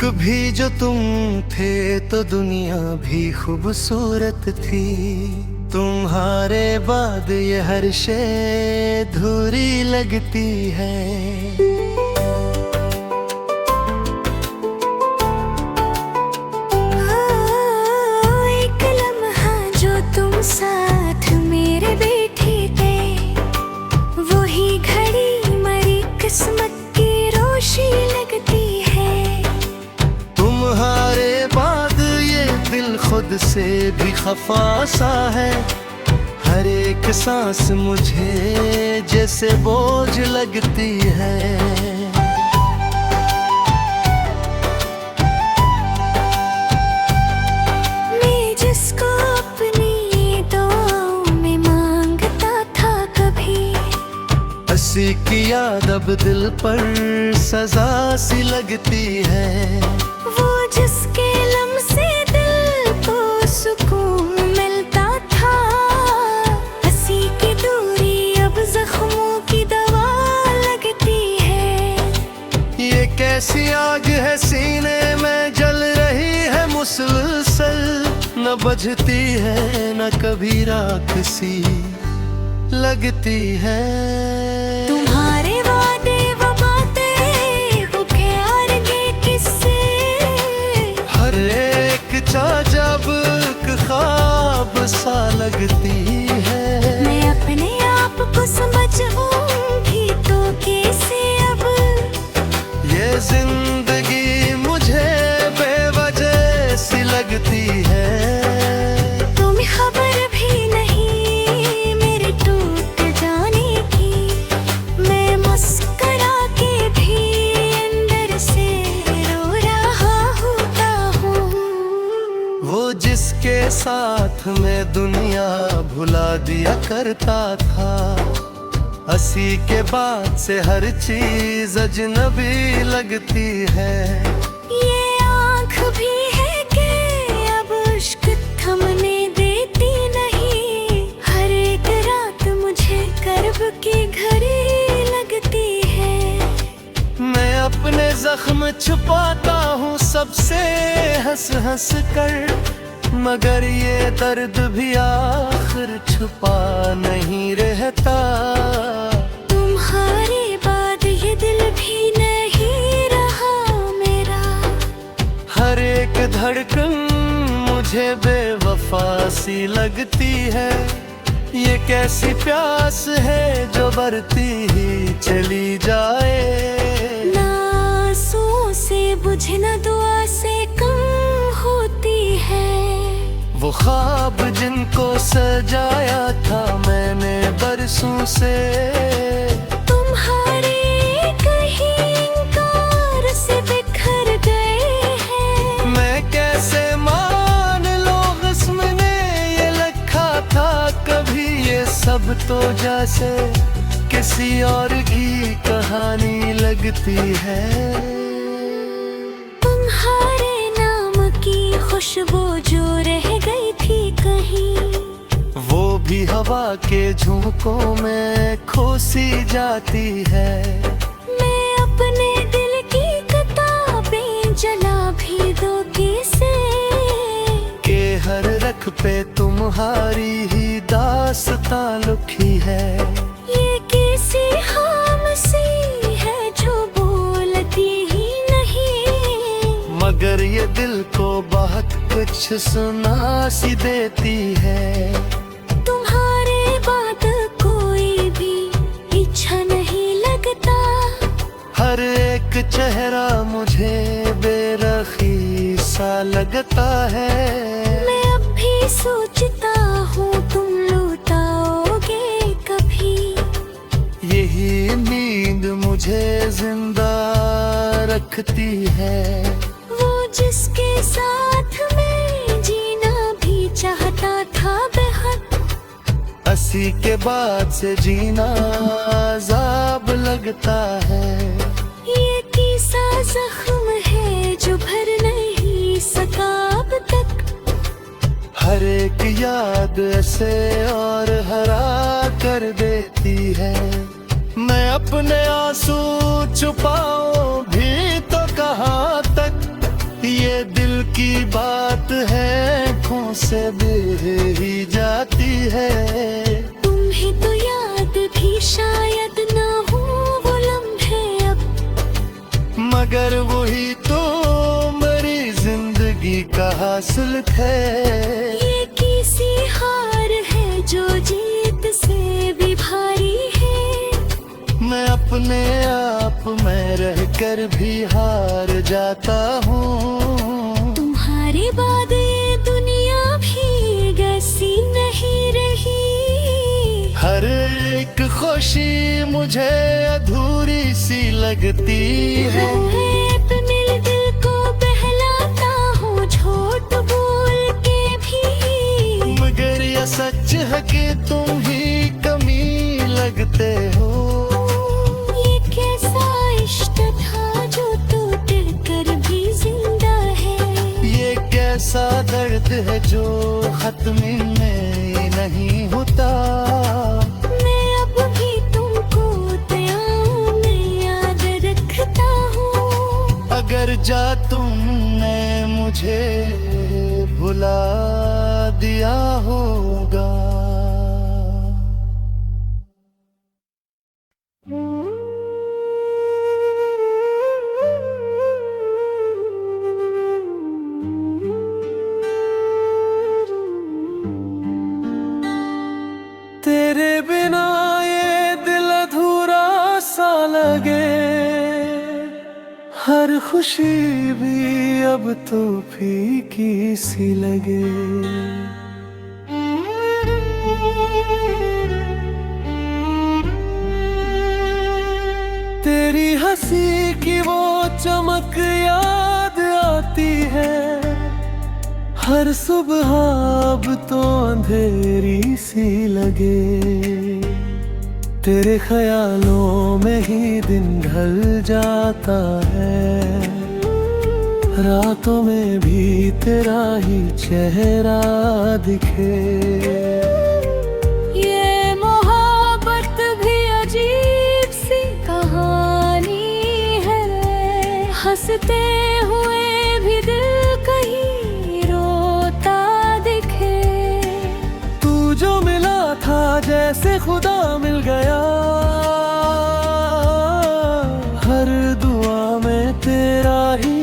कभी जो तुम थे तो दुनिया भी खूबसूरत थी। तुम्हारे बाद ये हर शय अधूरी लगती है। एक लम्हा जो तुम साथ मेरे बैठे थे, वही घड़ी मरी किस्मत की रोशी लगती है। तुम्हारे बाद ये दिल खुद से भी खफा सा है। हर एक सांस मुझे जैसे बोझ लगती है। मैं जिसको अपनी दुआओं में मांगता था कभी, हंसी की याद अब दिल पर सजा सी लगती है। वो जिसके लम्से दिल को सुकून मिलता था, हंसी की दूरी अब जख्मों की दवा लगती है। ये कैसी आग है सीने में जल रही है मुसलसल, न बुझती है न कभी राख सी लगती है। तुम्हारे वादे वो बातें, वो प्यार के किस्से, हर एक चाजब ख्वाब सा लगती है। मैं अपने आप को समझूंगी तो कैसे अब। ये जिंदगी मुझे बेवजह सी लगती है। तुम्हें खबर भी नहीं मेरे टूट जाने की, मैं मुस्कुरा के भी अंदर से रो रहा होता हूँ। वो जिसके साथ मैं दुनिया भुला दिया करता था, हंसी के बाद से हर चीज अजनबी लगती है। ये आँख भी है कि अब इश्क थमने देती नहीं, हर एक रात मुझे कर्ब की घड़ी लगती है। मैं अपने जख्म छुपाता हूँ सबसे हंस हंस कर, मगर ये दर्द भी आखिर छुपा नहीं रहता। तुम्हारे बाद ये दिल भी नहीं रहा मेरा, हर एक धड़कन मुझे बेवफा सी लगती है। ये कैसी प्यास है जो बढ़ती ही चली जाए। ना आंसुओं से बुझे ना दुआ से कम होती है। वो ख्वाब जिनको सजाया था मैंने बरसों से, तुम्हारे कहीं इंकार से बिखर गए हैं। मैं कैसे मान लो किस्म ने ये लिखा था कभी। ये सब तो जैसे किसी और की कहानी लगती है। तुम्हारे नाम की खुशबू जो रह गई थी कहीं, वो भी हवा के झोंकों में खोसी जाती है। मैं अपने दिल की किताबें जला भी दो कैसे, के हर रख पे तुम्हारी ही दास्तां लिखी है। ये कैसी खामोशी है जो बोलती ही नहीं, मगर ये दिल को बहुत कुछ सुना सी देती है। तुम्हारे बाद कोई भी इच्छा नहीं लगता, हर एक चेहरा मुझे बेरखी सा लगता है। मैं अब भी सोचता हूँ तुम लौटाओगे कभी, यही नींद मुझे जिंदा रखती है। वो जिसके साथ मैं जीना भी चाहता था बेहद, हंसी के बाद से जीना अजाब लगता है। ये कैसा जख्म है जो भर नहीं सका अब तक, हर एक याद ऐसे और हरा कर देती है। मैं अपने आंसू छुपाऊं भी तो कहाँ तक, से बिह ही जाती है। तुम्हें तो याद भी शायद ना हो वो लम्हे अब, मगर वही तो मेरी जिंदगी का हासिल है। ये किसी हार है जो जीत से भी भारी है। मैं अपने आप में रहकर भी हार जाता हूँ। तुम्हारे बाद ये दुनिया भी ऐसी नहीं रही। हर एक खुशी मुझे अधूरी सी लगती है। पे मिल दिल को बहलाता हूँ झूठ बोल के भी, मगर यह सच है कि तुम ही कमी लगते हो। ये कैसा इश्क था जो टूट कर भी जिंदा है। ये कैसा दर्द है जो खत्म में नहीं होता। मैं अब भी तुमको दुआओं में याद रखता हूँ। अगर जा तुमने मुझे भुला दिया होगा। तेरे बिना ये दिल अधूरा सा लगे, हर खुशी भी अब तो फीकी सी लगे। तेरी हंसी की वो चमक याद आती है, हर सुबह अब तो अंधेरी सी लगे। तेरे ख्यालों में ही दिन ढल जाता है, रातों में भी तेरा ही चेहरा दिखे। ये मोहब्बत भी अजीब सी कहानी है, हंसते हुए भी दिल कहीं रोता दिखे। तू जो मिला था जैसे खुदा मिल गया, हर दुआ में तेरा ही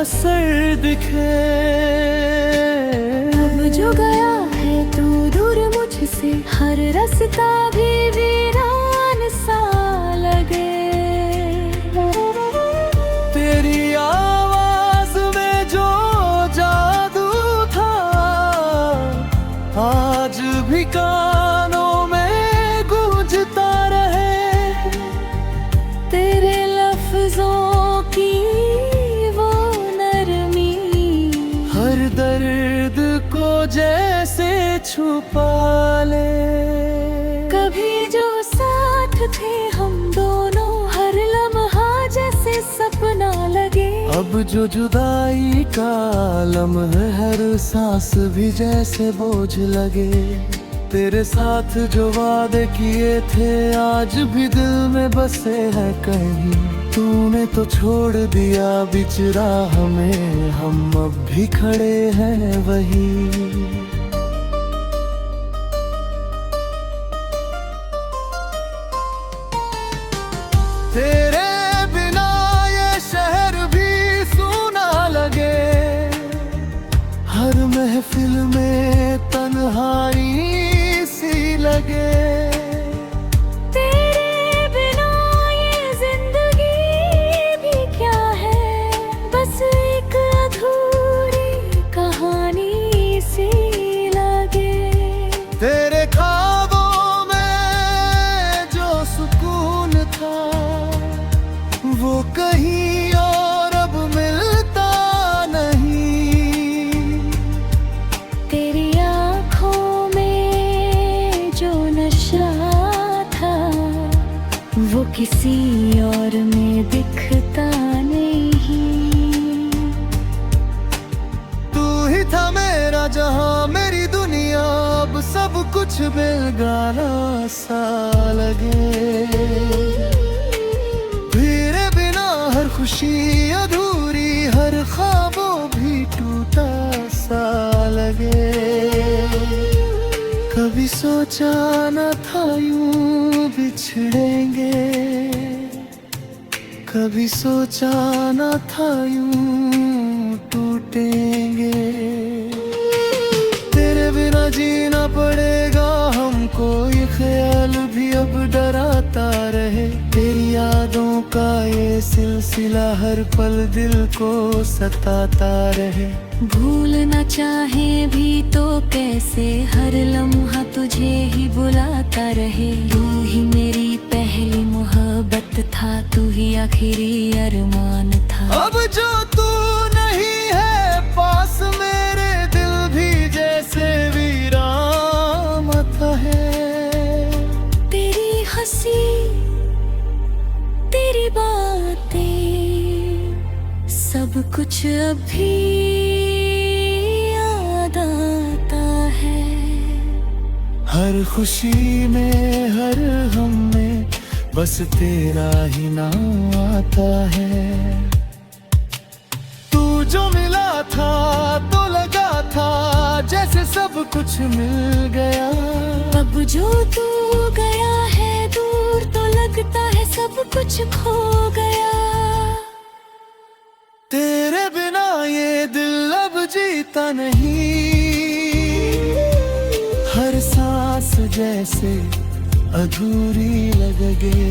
असर दिखे। अब जो गया है तू दूर मुझसे, हर रास्ता भी वीरान सा लगे। तेरी आवाज में जो जादू था, आज भी कानों में गूंजता रहे। तेरे लफ्जों की वो नरमी, हर दर्द को जैसे छुपा ले। कभी जो साथ थे हम दोनों, हर लम्हा जैसे सपना लगे। अब जो जुदाई का आलम है, हर सांस भी जैसे बोझ लगे। तेरे साथ जो वादे किए थे आज भी दिल में बसे हैं कहीं। तूने तो छोड़ दिया बीच राह में, हम अब भी खड़े हैं वहीं। तेरे बिना ये शहर भी सूना लगे, हर महफिल में तन्हाई सी लगे। तेरे बिना ये जिंदगी भी क्या है, बस एक अधूरी कहानी सी लगे। तेरे ख्वाबों में जो सुकून था, वो कहीं और अब मिलता नहीं। तेरी आँखों में जो नशा था, वो किसी और में दिखता नहीं। तू ही था मेरा जहां, मेरी दुनिया, अब सब कुछ बेगाना सा लगे। तेरे बिना हर खुशी अधूरी, हर ख्वाबों भी टूटा सा लगे। सोचा न था यूं बिछड़ेंगे, कभी सोचा न था यूं टूटेंगे। तेरे बिना जीना पड़ेगा हमको, ये ख्याल भी अब डराता रहे। तेरी यादों का ये सिलसिला हर पल दिल को सताता रहे। भूलना चाहे भी तो कैसे, हर लम्हा तुझे ही बुलाता रहे। तू ही मेरी पहली मोहब्बत था, तू ही आखिरी अरमान था। अब जो तू नहीं है पास, मेरे दिल भी जैसे वीरान मता है। तेरी हंसी तेरी बातें सब कुछ अभी याद आता है। हर खुशी में हर गम में बस तेरा ही नाम आता है। तू जो मिला था तो लगा था जैसे सब कुछ मिल गया। अब जो तू गया है दूर तो लगता है सब कुछ खो गया। तेरे बिना ये दिल अब जीता नहीं, हर सांस जैसे अधूरी लगे।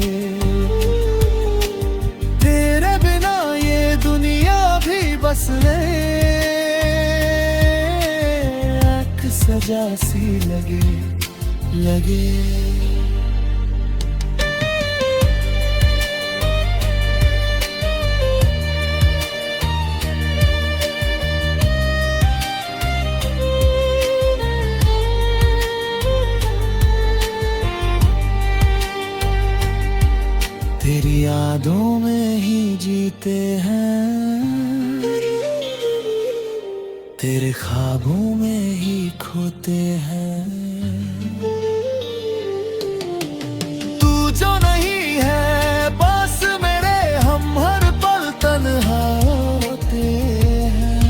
तेरे बिना ये दुनिया भी बस एक सजा सी लगे। तेरी यादों में ही जीते हैं, तेरे ख्वाबों में ही खोते हैं। तू जो नहीं है पास मेरे, हम हर पल तन्हा होते हैं।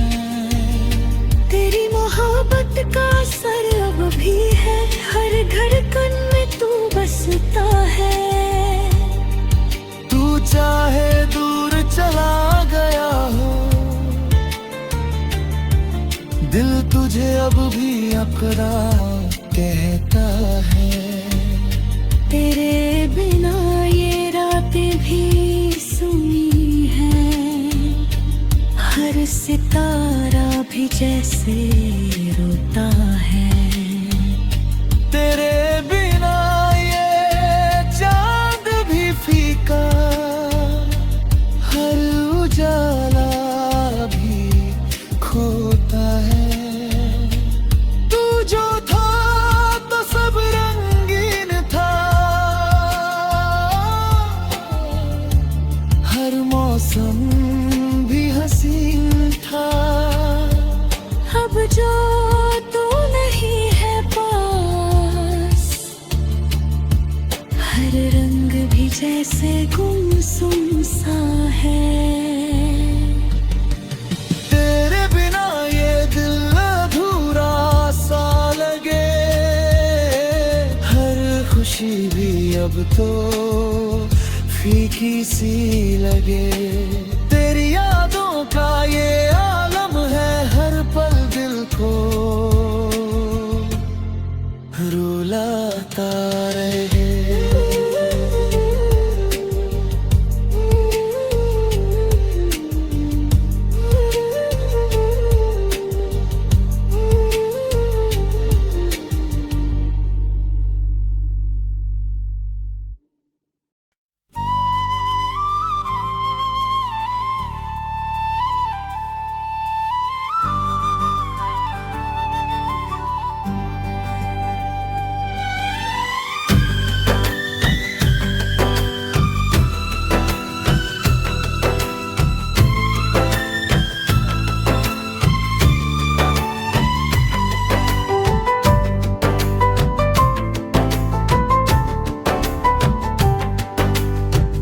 तेरी मोहब्बत का असर अब भी है, हर धड़कन में तू बसता है। चाहे दूर चला गया हो, दिल तुझे अब भी अपना कहता है। तेरे बिना ये रातें भी सुनी हैं, हर सितारा भी जैसे रोता है। तेरे बिना ये चांद भी फीका, हर उजाला भी खोता है। तू जो था तो सब रंगीन था, हर मौसम भी हसीन था। अब जो तू नहीं है पास, हर रंग भी जैसे गुमसुम सा है। तेरे बिना ये दिल अधूरा सा लगे, हर खुशी भी अब तो फीकी सी लगे। तेरी यादों का ये आलम है, हर पल दिल को रुलाता रहे।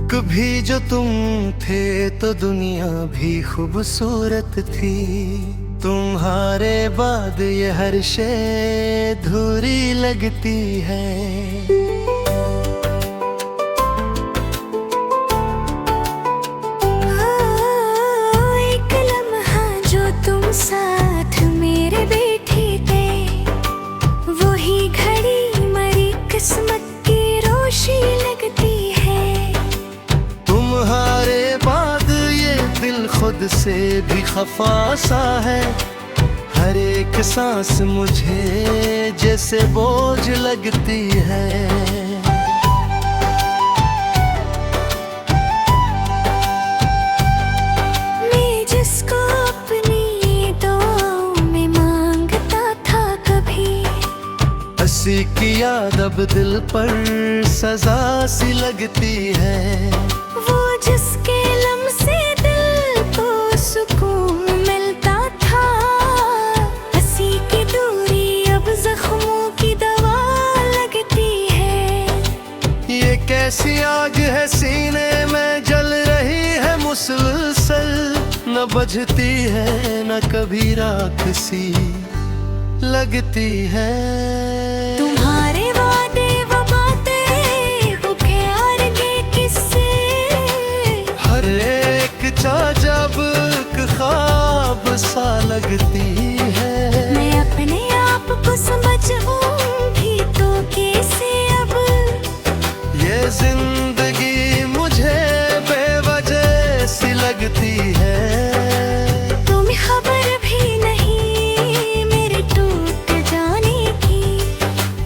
कभी जो तुम थे तो दुनिया भी खूबसूरत थी। तुम्हारे बाद ये हर शे धूरी लगती है। एक लम्हा जो तुम साथ मेरे बैठे थे, वही घड़ी मरी किस्मत की रोशी लगती है। तुम्हारे बाद ये दिल खुद से भी खफा सा है। हर एक सांस मुझे जैसे बोझ लगती है। मैं जिसको अपनी दुआओं में मांगता था कभी, हंसी की याद अब दिल पर सजा सी लगती है। वो जिसके लम्से दिल को सुकून मिलता था, हंसी की दूरी अब जख्मों की दवा लगती है। ये कैसी आग है सीने में जल रही है मुसलसल, न बुझती है न कभी राख सी लगती है। तुम्हारे वादे वो बातें, वो प्यार के किस्से, हर एक चाजब ख्वाब सा लगती है। मैं अपने आप को समझूंगी तो कैसे अब, ये जिंदगी मुझे बेवजह सी लगती है। तुम्हें खबर भी नहीं मेरे टूट जाने की,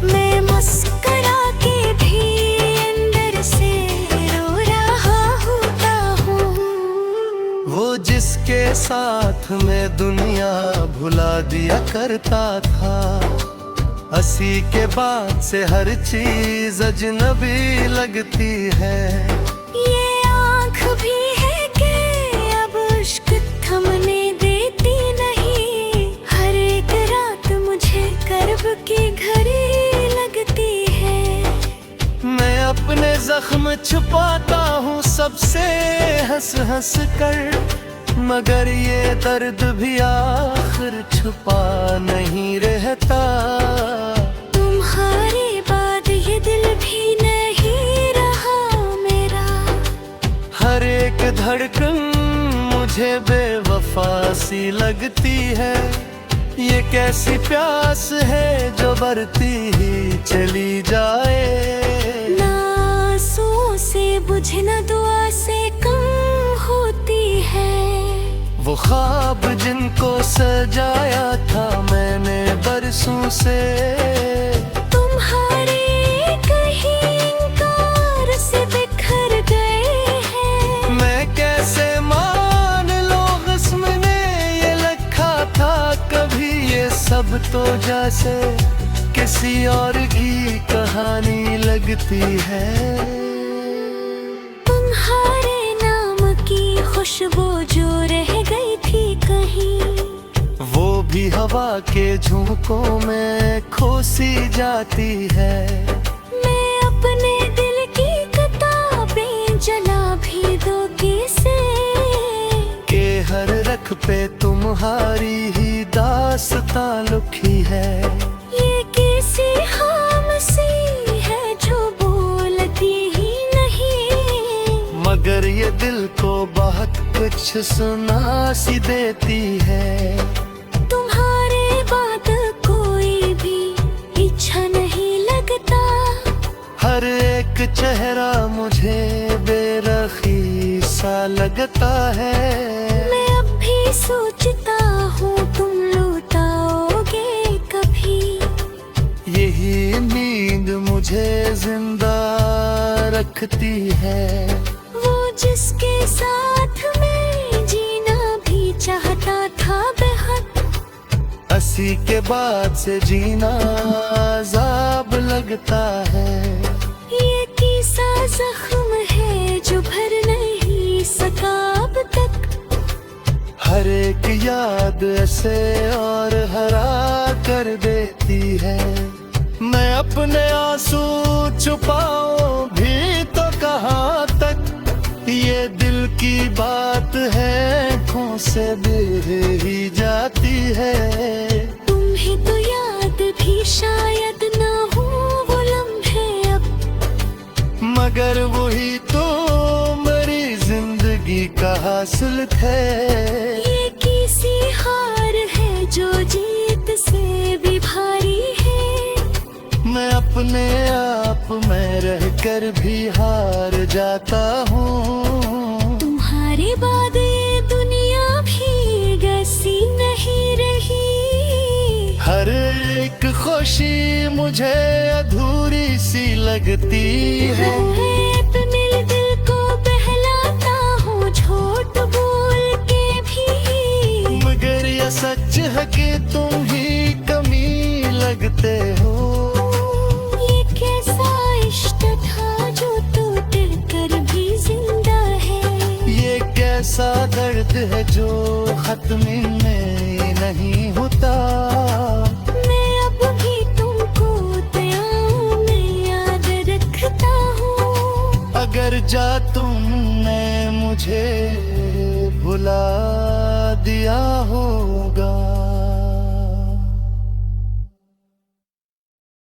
मैं मुस्कुरा के भी अंदर से रो रहा होता हूँ। वो जिसके साथ मैं दुनिया भुला दिया करता था, हंसी के बाद से हर चीज अजनबी लगती है। ये आँख भी है कि अब इश्क थमने देती नहीं, हर एक रात मुझे कर्ब की घड़ी लगती है। मैं अपने जख्म छुपाता हूँ सबसे हंस हंस कर, मगर ये दर्द भी आखिर छुपा नहीं रहता। तुम्हारे बाद ये दिल भी नहीं रहा मेरा, हर एक धड़कन मुझे बेवफा सी लगती है। ये कैसी प्यास है जो बढ़ती ही चली जाए। ना आंसुओं से बुझे ना दुआ से कम होती है। वो ख्वाब जिनको सजाया था मैंने बरसों से, तुम्हारे कहीं इंकार से बिखर गए हैं। मैं कैसे मान लो किस्म ने ये लिखा था कभी, ये सब तो जैसे किसी और की कहानी लगती है। तुम्हारे नाम की खुशबू जो रह गई थी कहीं, वो भी हवा के झोंकों में खोसी जाती है। मैं अपने दिल की किताबें जला भी दो कैसे, के हर रख पे तुम्हारी ही दास्तां लिखी है। ये कैसी खामोशी है जो बोलती ही नहीं, मगर ये दिल को बहुत कुछ सुना सी देती है। तुम्हारे बाद कोई भी इच्छा नहीं लगता, हर एक चेहरा मुझे बेरखी सा लगता है। मैं अब भी सोचता हूँ तुम लौटाओगे कभी, यही नींद मुझे जिंदा रखती है। वो जिसके साथ मैं जीना भी चाहता था बेहद, हंसी के बाद से जीना अजाब लगता है। ये कैसा जख्म है जो भर नहीं सका अब तक, हर एक याद ऐसे और हरा कर देती है। मैं अपने आंसू छुपाऊं भी तो कहाँ तक, ये ये दिल की बात है, आँखों से बह ही जाती है। तुम्हें तो याद भी शायद ना हो वो लम्हे अब, मगर वही तो मेरी जिंदगी का हासिल है। ये किसी हार है जो जीत से भी भारी है। मैं अपने आप में रहकर भी हार जाता हूँ। तुम्हारे बाद ये दुनिया भी वैसी नहीं रही। हर एक खुशी मुझे अधूरी सी लगती है। अपने दिल को बहलाता हूँ झूठ बोल के भी, मगर यह सच है कि तुम ही कमी लगते हो। ये कैसा इश्क था जो टूट कर भी जिंदा है। ये कैसा दर्द है जो खत्म में नहीं होता। मैं अब भी तुमको दुआओं में याद रखता हूँ। अगर जा तुमने मुझे भुला दिया होगा।